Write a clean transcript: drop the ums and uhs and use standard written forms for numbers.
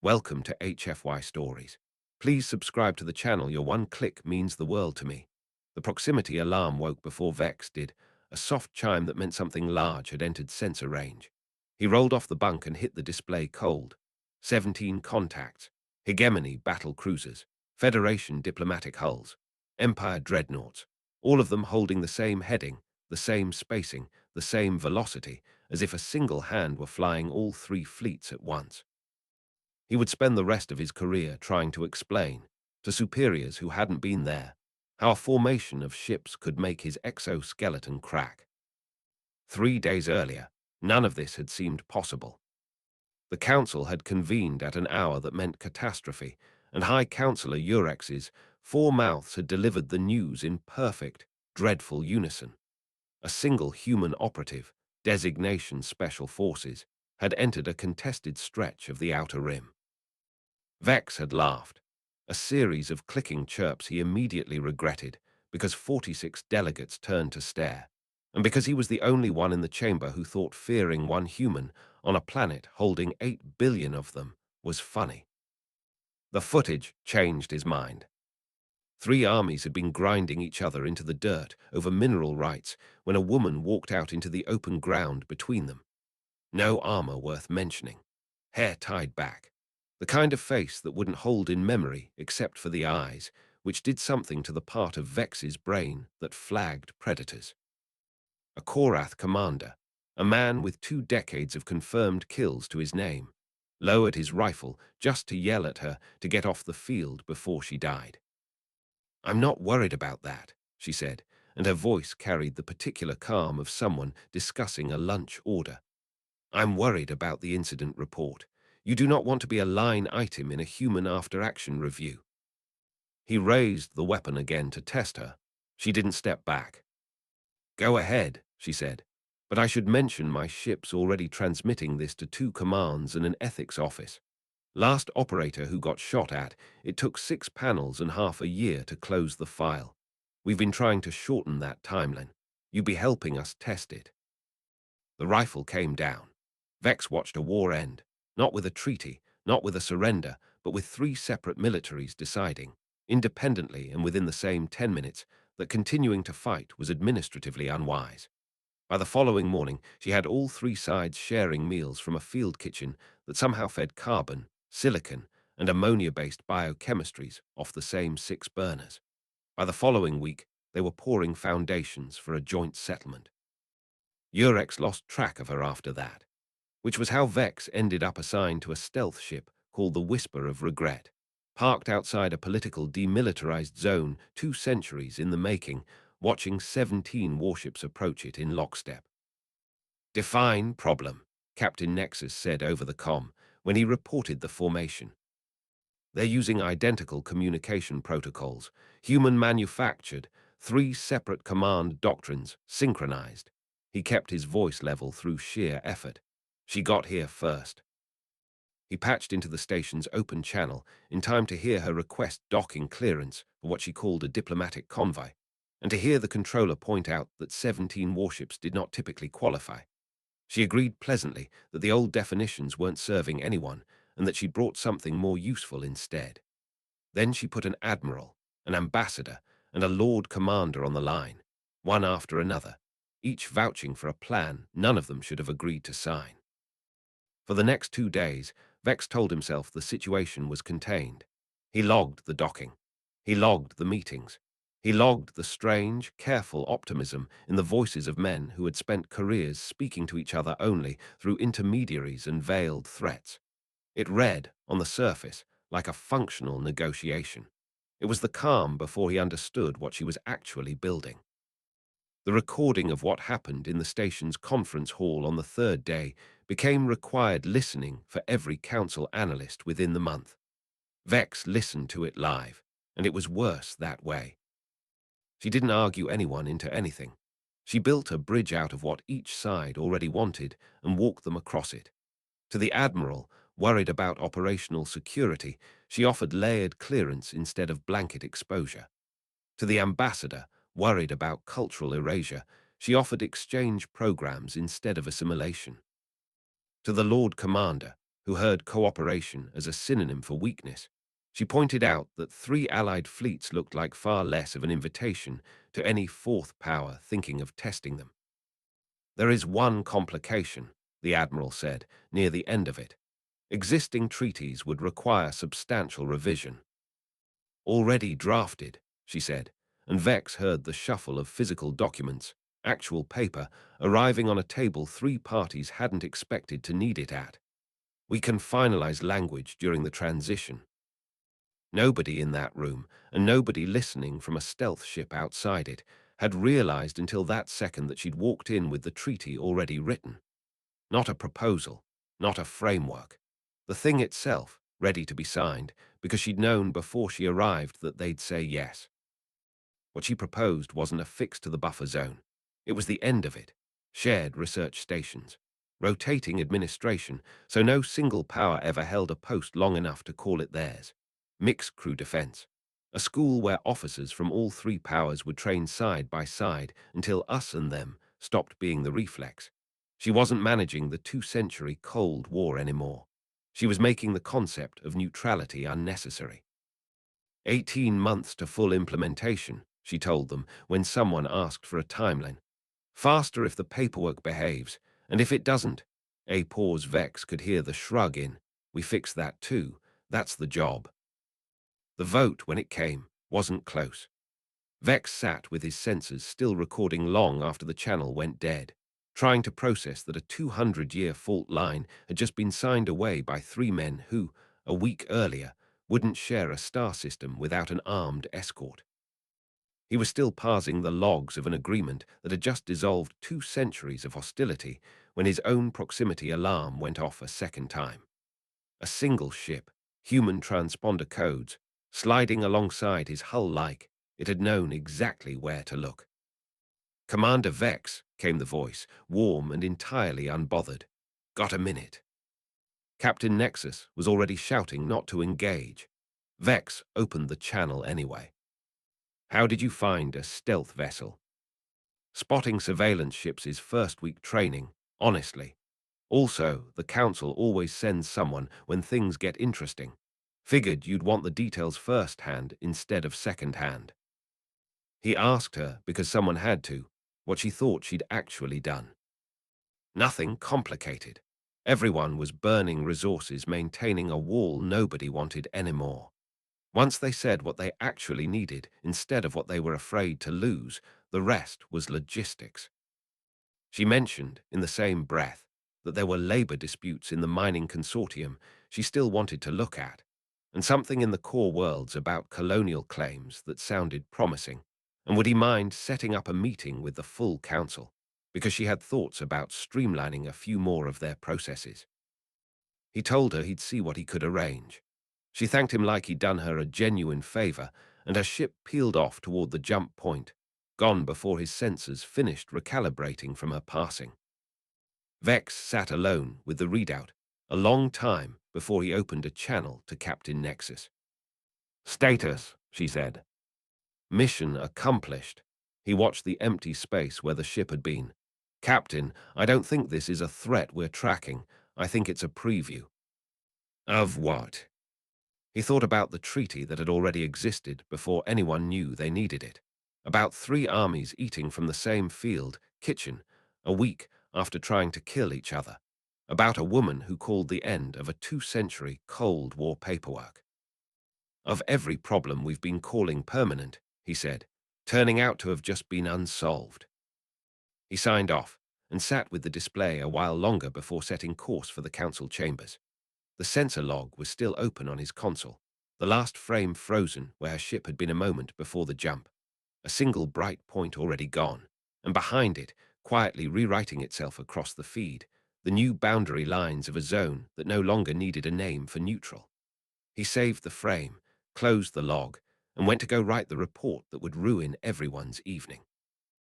Welcome to HFY Stories. Please subscribe to the channel. Your one click means the world to me. The proximity alarm woke before Vex did, a soft chime that meant something large had entered sensor range. He rolled off the bunk and hit the display cold. 17 contacts, Hegemony battle cruisers, Federation diplomatic hulls, Empire dreadnoughts, all of them holding the same heading, the same spacing, the same velocity, as if a single hand were flying all three fleets at once. He would spend the rest of his career trying to explain, to superiors who hadn't been there, how a formation of ships could make his exoskeleton crack. 3 days earlier, none of this had seemed possible. The council had convened at an hour that meant catastrophe, and High Counselor Urex's four mouths had delivered the news in perfect, dreadful unison. A single human operative, designation Special Forces, had entered a contested stretch of the Outer Rim. Vex had laughed, a series of clicking chirps he immediately regretted because 46 delegates turned to stare, and because he was the only one in the chamber who thought fearing one human on a planet holding 8 billion of them was funny. The footage changed his mind. Three armies had been grinding each other into the dirt over mineral rights when a woman walked out into the open ground between them. No armor worth mentioning, hair tied back, the kind of face that wouldn't hold in memory except for the eyes, which did something to the part of Vex's brain that flagged predators. A Korath commander, a man with 2 decades of confirmed kills to his name, lowered his rifle just to yell at her to get off the field before she died. "I'm not worried about that," she said, and her voice carried the particular calm of someone discussing a lunch order. "I'm worried about the incident report. You do not want to be a line item in a human after-action review." He raised the weapon again to test her. She didn't step back. "Go ahead," she said, "but I should mention my ship's already transmitting this to 2 commands and an ethics office. Last operator who got shot at, it took 6 panels and half a year to close the file. We've been trying to shorten that timeline. You'd be helping us test it." The rifle came down. Vex watched a war end, not with a treaty, not with a surrender, but with 3 separate militaries deciding, independently and within the same 10 minutes, that continuing to fight was administratively unwise. By the following morning, she had all 3 sides sharing meals from a field kitchen that somehow fed carbon, silicon, and ammonia-based biochemistries off the same 6 burners. By the following week, they were pouring foundations for a joint settlement. Urex lost track of her after that, which was how Vex ended up assigned to a stealth ship called the Whisper of Regret, parked outside a political demilitarized zone 2 centuries in the making, watching 17 warships approach it in lockstep. "Define problem," Captain Nexus said over the comm when he reported the formation. "They're using identical communication protocols, human-manufactured, 3 separate command doctrines, synchronized." He kept his voice level through sheer effort. "She got here first." He patched into the station's open channel in time to hear her request docking clearance for what she called a diplomatic convoy, and to hear the controller point out that 17 warships did not typically qualify. She agreed pleasantly that the old definitions weren't serving anyone and that she'd brought something more useful instead. Then she put an admiral, an ambassador, and a lord commander on the line, one after another, each vouching for a plan none of them should have agreed to sign. For the next 2 days, Vex told himself the situation was contained. He logged the docking. He logged the meetings. He logged the strange, careful optimism in the voices of men who had spent careers speaking to each other only through intermediaries and veiled threats. It read, on the surface, like a functional negotiation. It was the calm before he understood what she was actually building. The recording of what happened in the station's conference hall on the 3rd day became required listening for every council analyst within the month. Vex listened to it live, and it was worse that way. She didn't argue anyone into anything. She built a bridge out of what each side already wanted and walked them across it. To the admiral, worried about operational security, she offered layered clearance instead of blanket exposure. To the ambassador, worried about cultural erasure, she offered exchange programs instead of assimilation. To the Lord Commander, who heard cooperation as a synonym for weakness. She pointed out that 3 allied fleets looked like far less of an invitation to any fourth power thinking of testing them. There is one complication, the Admiral said, near the end of it. Existing treaties would require substantial revision. Already drafted, she said, and Vex heard the shuffle of physical documents, actual paper, arriving on a table 3 parties hadn't expected to need it at. We can finalize language during the transition. Nobody in that room, and nobody listening from a stealth ship outside it, had realized until that second that she'd walked in with the treaty already written. Not a proposal, not a framework. The thing itself, ready to be signed, because she'd known before she arrived that they'd say yes. What she proposed wasn't a fix to the buffer zone. It was the end of it. Shared research stations. Rotating administration, so no single power ever held a post long enough to call it theirs. Mixed crew defense. A school where officers from all 3 powers would train side by side until us and them stopped being the reflex. She wasn't managing the 2-century Cold War anymore. She was making the concept of neutrality unnecessary. 18 months to full implementation, she told them when someone asked for a timeline. Faster if the paperwork behaves, and if it doesn't. A pause. Vex could hear the shrug in. We fix that too. That's the job. The vote, when it came, wasn't close. Vex sat with his sensors still recording long after the channel went dead, trying to process that a 200-year fault line had just been signed away by 3 men who, a week earlier, wouldn't share a star system without an armed escort. He was still parsing the logs of an agreement that had just dissolved 2 centuries of hostility when his own proximity alarm went off a second time. A single ship, human transponder codes, sliding alongside his hull like it had known exactly where to look. "Commander Vex," came the voice, warm and entirely unbothered. "Got a minute?" Captain Nexus was already shouting not to engage. Vex opened the channel anyway. "How did you find a stealth vessel?" "Spotting surveillance ships is first-week training, honestly. Also, the Council always sends someone when things get interesting. Figured you'd want the details first-hand instead of second-hand." He asked her because someone had to, what she thought she'd actually done. Nothing complicated. Everyone was burning resources maintaining a wall nobody wanted anymore. Once they said what they actually needed instead of what they were afraid to lose, the rest was logistics. She mentioned, in the same breath, that there were labor disputes in the mining consortium she still wanted to look at, and something in the core worlds about colonial claims that sounded promising. And would he mind setting up a meeting with the full council, because she had thoughts about streamlining a few more of their processes. He told her he'd see what he could arrange. She thanked him like he'd done her a genuine favor, and her ship peeled off toward the jump point, gone before his sensors finished recalibrating from her passing. Vex sat alone with the readout, a long time before he opened a channel to Captain Nexus. "Status," she said. "Mission accomplished." He watched the empty space where the ship had been. "Captain, I don't think this is a threat we're tracking. I think it's a preview." "Of what?" He thought about the treaty that had already existed before anyone knew they needed it. About 3 armies eating from the same field, kitchen, a week after trying to kill each other. About a woman who called the end of a 2-century Cold War paperwork. "Of every problem we've been calling permanent," he said, "turning out to have just been unsolved." He signed off and sat with the display a while longer before setting course for the council chambers. The sensor log was still open on his console, the last frame frozen where her ship had been a moment before the jump. A single bright point already gone, and behind it, quietly rewriting itself across the feed, the new boundary lines of a zone that no longer needed a name for neutral. He saved the frame, closed the log, and went to go write the report that would ruin everyone's evening.